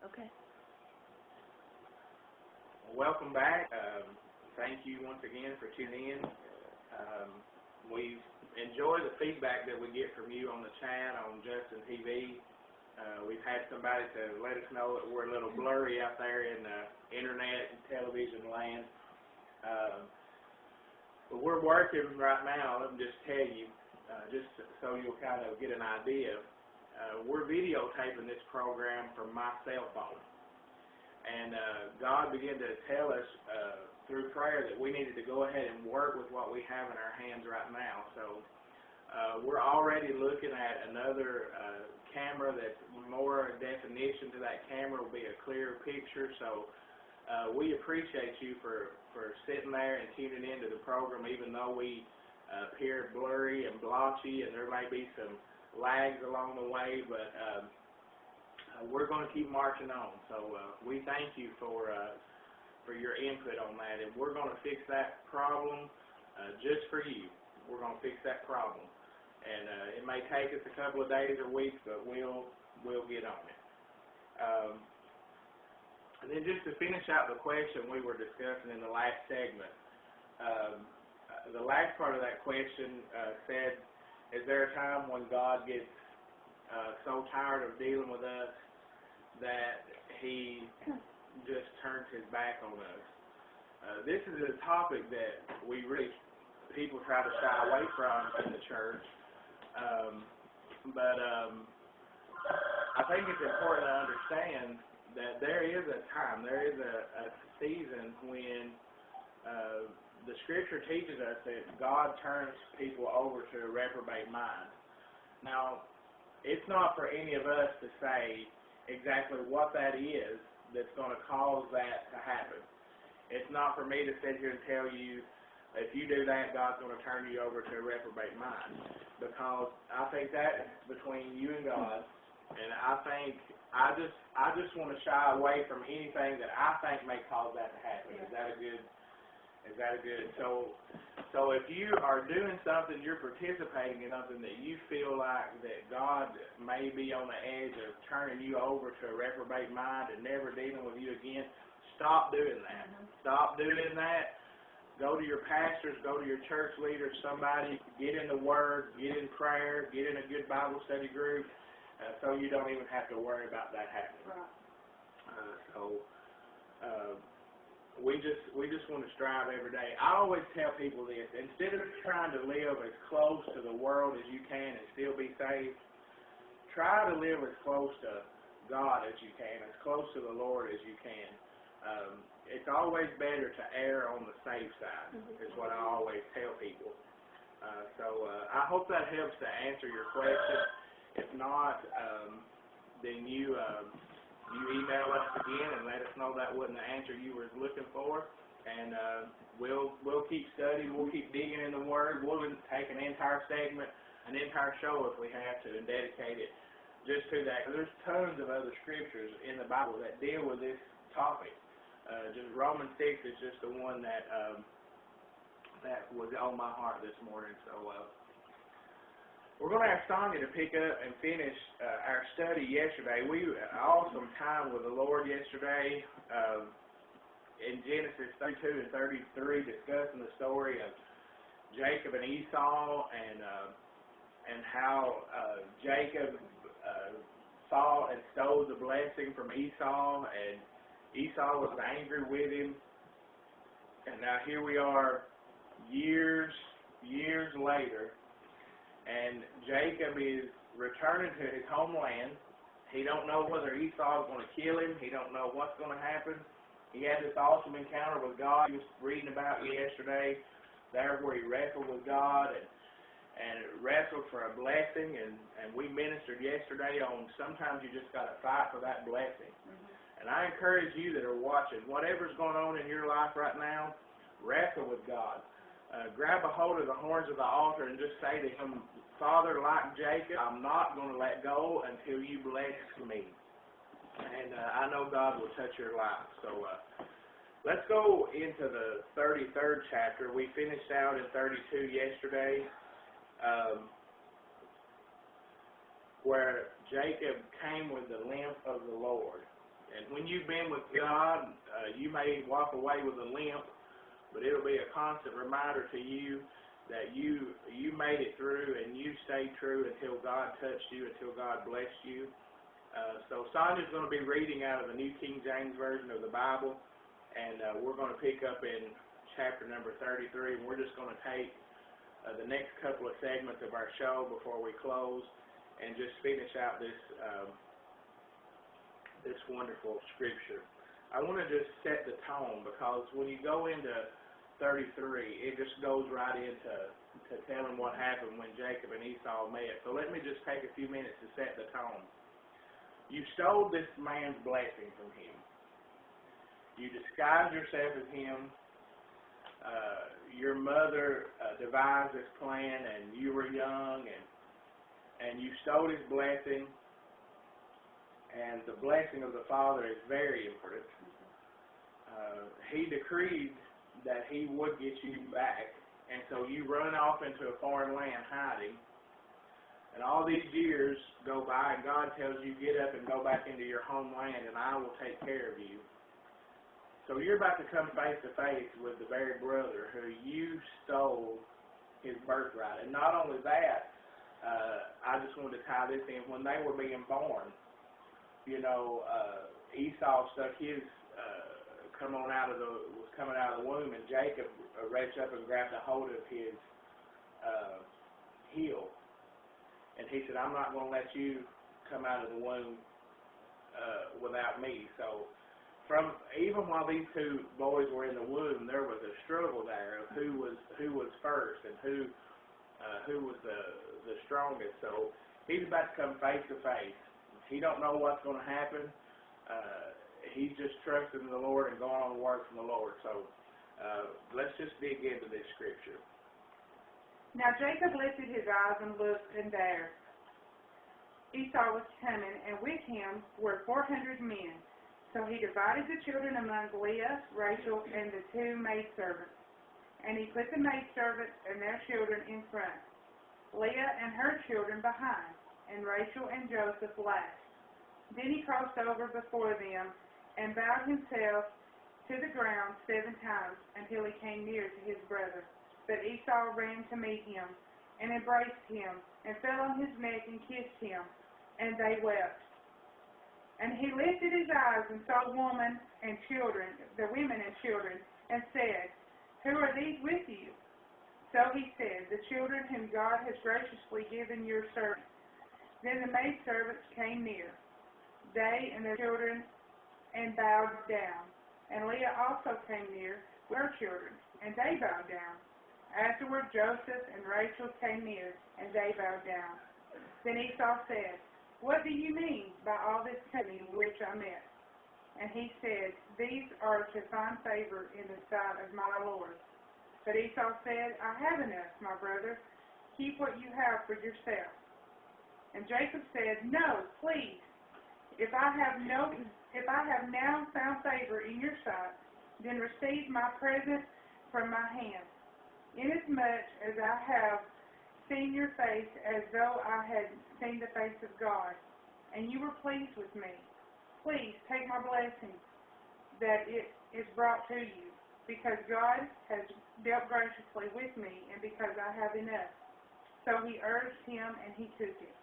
Okay. Welcome back. Thank you once again for tuning in. We enjoy the feedback that we get from you on the chat, on Justin TV. We've had somebody to let us know that we're a little blurry out there in the internet and television land. But we're working right now. Let me just tell you, just so you'll kind of get an idea. We're videotaping this program from my cell phone. And God began to tell us through prayer that we needed to go ahead and work with what we have in our hands right now. So we're already looking at another camera that's more definition to that camera, will be a clearer picture. So we appreciate you for sitting there and tuning into the program, even though we appear blurry and blotchy and there may be some lags along the way, but we're going to keep marching on. So we thank you for your input on that, and we're going to fix that problem just for you. We're going to fix that problem, and it may take us a couple of days or weeks, but we'll get on it. And then just to finish out the question we were discussing in the last segment, the last part of that question said, is there a time when God gets so tired of dealing with us that he just turns his back on us? This is a topic that people try to shy away from in the church, but I think it's important to understand that there is a time, there is a season when the Scripture teaches us that God turns people over to a reprobate mind. Now, it's not for any of us to say exactly what that is that's going to cause that to happen. It's not for me to sit here and tell you, if you do that, God's going to turn you over to a reprobate mind. Because I think that's between you and God, and I just want to shy away from anything that I think may cause that to happen. Is that a good? So if you are doing something, you're participating in something that you feel like that God may be on the edge of turning you over to a reprobate mind and never dealing with you again, stop doing that. Stop doing that. Go to your pastors, go to your church leaders, somebody, get in the Word, get in prayer, get in a good Bible study group, so you don't even have to worry about that happening. We just want to strive every day. I always tell people this: instead of trying to live as close to the world as you can and still be saved, try to live as close to God as you can, as close to the Lord as you can. It's always better to err on the safe side, is what I always tell people. So I hope that helps to answer your question. If not, then you email us again and let us know that wasn't the answer you were looking for, and we'll keep studying, we'll keep digging in the Word. We'll take an entire segment, an entire show if we have to, and dedicate it just to that. There's tons of other scriptures in the Bible that deal with this topic. Just Romans 6 is just the one that was on my heart this morning. So we're going to ask Sonia to pick up and finish our study yesterday. We had an awesome time with the Lord yesterday in Genesis 32 and 33, discussing the story of Jacob and Esau, and how Jacob saw and stole the blessing from Esau, and Esau was angry with him. And now here we are, years later, and Jacob is returning to his homeland. He don't know whether Esau is going to kill him. He don't know what's going to happen. He had this awesome encounter with God he was reading about yesterday, there where he wrestled with God and wrestled for a blessing. And we ministered yesterday on sometimes you just got to fight for that blessing. And I encourage you that are watching, whatever's going on in your life right now, wrestle with God. Grab a hold of the horns of the altar and just say to him, Father, like Jacob, I'm not going to let go until you bless me. And I know God will touch your life. So let's go into the 33rd chapter. We finished out in 32 yesterday, where Jacob came with the limp of the Lord. And when you've been with God, you may walk away with a limp, but it'll be a constant reminder to you that you made it through and you stayed true until God touched you, until God blessed you. So Sonia's going to be reading out of the New King James Version of the Bible, and we're going to pick up in chapter number 33, and we're just going to take the next couple of segments of our show before we close and just finish out this this wonderful scripture. I want to just set the tone, because when you go into 33, it just goes right into telling what happened when Jacob and Esau met. So let me just take a few minutes to set the tone. You stole this man's blessing from him. You disguised yourself as him. Your mother devised this plan, and you were young, and you stole his blessing. And the blessing of the Father is very important. He decreed that he would get you back, and so you run off into a foreign land hiding, and all these years go by, and God tells you, get up and go back into your homeland, and I will take care of you. So you're about to come face to face with the very brother who you stole his birthright. And not only that, I just wanted to tie this in. When they were being born, Esau stuck his was coming out of the womb, and Jacob reached up and grabbed a hold of his heel, and he said, I'm not going to let you come out of the womb without me. So even while these two boys were in the womb, there was a struggle there of who was first and who was the strongest. So he's about to come face to face. He don't know what's going to happen. He's just trusting the Lord and going on to work from the Lord. So let's just dig into this scripture. Now Jacob lifted his eyes and looked, and there Esau was coming, and with him were 400 men. So he divided the children among Leah, Rachel, and the two maidservants. And he put the maidservants and their children in front, Leah and her children behind, and Rachel and Joseph last. Then he crossed over before them and bowed himself to the ground 7 times until he came near to his brother. But Esau ran to meet him and embraced him and fell on his neck and kissed him, and they wept. And he lifted his eyes and saw the women and children, and said, Who are these with you? So he said, The children whom God has graciously given your servant. Then the maidservants came near, they and their children, and bowed down. And Leah also came near with her children, and they bowed down. Afterward Joseph and Rachel came near, and they bowed down. Then Esau said, What do you mean by all this company which I met? And he said, These are to find favor in the sight of my Lord. But Esau said, I have enough, my brother. Keep what you have for yourself. And Jacob said, No, please. If I have now found favor in your sight, then receive my present from my hand. Inasmuch as I have seen your face as though I had seen the face of God, and you were pleased with me, please take my blessing that it is brought to you, because God has dealt graciously with me, and because I have enough. So he urged him, and he took it.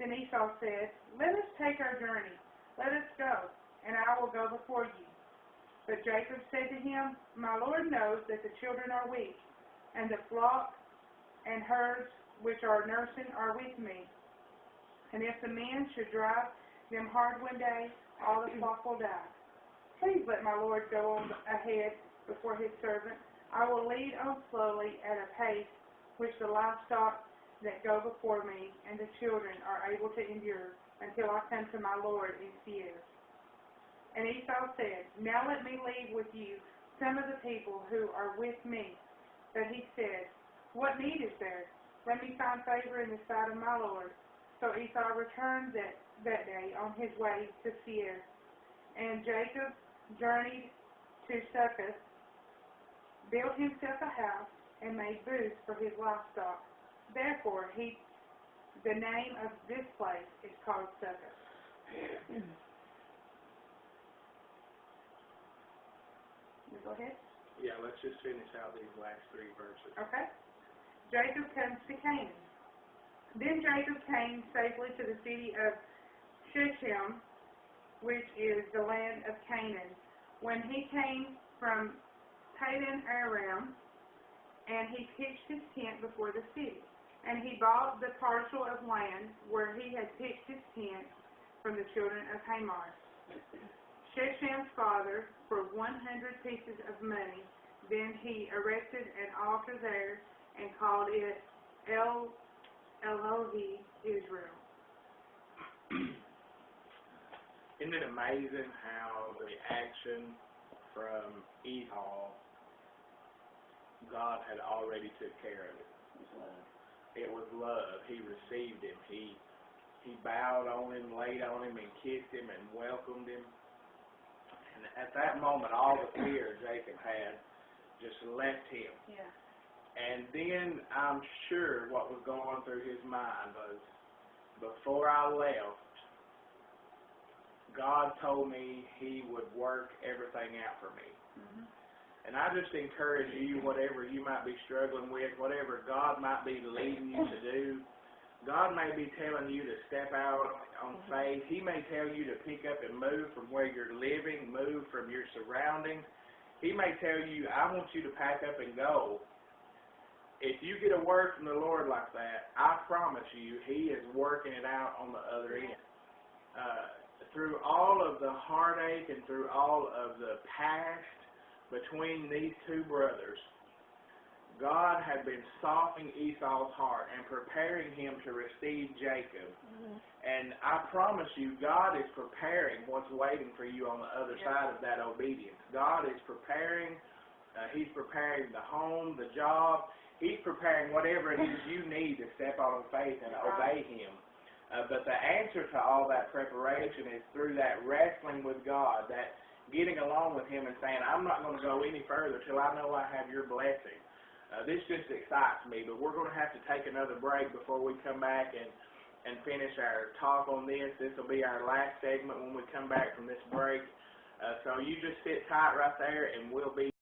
Then Esau said, Let us take our journey. Let us go, and I will go before you. But Jacob said to him, My Lord knows that the children are weak, and the flock and herds which are nursing are with me. And if the men should drive them hard one day, all the flock will die. Please let my Lord go on ahead before his servant. I will lead on slowly at a pace which the livestock that go before me and the children are able to endure until I come to my Lord in Seir. And Esau said, Now let me leave with you some of the people who are with me. But he said, What need is there? Let me find favor in the sight of my Lord. So Esau returned that day on his way to Seir. And Jacob journeyed to Succoth, built himself a house, and made booths for his livestock. Therefore, the name of this place is called Succoth. Go ahead. Yeah, let's just finish out these last 3 verses. Okay. Jacob comes to Canaan. Then Jacob came safely to the city of Shechem, which is the land of Canaan. When he came from Padan Aram, and he pitched his tent before the city. And he bought the parcel of land where he had pitched his tent from the children of Hamor, Shechem's father, for 100 pieces of money. Then he erected an altar there and called it Elohe Israel. Isn't it amazing how the action from Esau, God had already took care of it? It was love. He received him. He bowed on him, laid on him, and kissed him and welcomed him. And at that moment, all the fear Jacob had just left him. Yeah. And then I'm sure what was going through his mind was, before I left, God told me he would work everything out for me. Mm-hmm. And I just encourage you, whatever you might be struggling with, whatever God might be leading you to do, God may be telling you to step out on faith. He may tell you to pick up and move from where you're living, move from your surroundings. He may tell you, I want you to pack up and go. If you get a word from the Lord like that, I promise you, He is working it out on the other end. Through all of the heartache and through all of the past between these 2 brothers, God had been softening Esau's heart and preparing him to receive Jacob. Mm-hmm. And I promise you, God is preparing what's waiting for you on the other side of that obedience. God is preparing. He's preparing the home, the job. He's preparing whatever it is you need to step out on faith and obey Him. But the answer to all that preparation is through that wrestling with God, that getting along with Him and saying, I'm not going to go any further till I know I have your blessing. This just excites me, but we're going to have to take another break before we come back and finish our talk on this. This will be our last segment when we come back from this break. So you just sit tight right there, and we'll be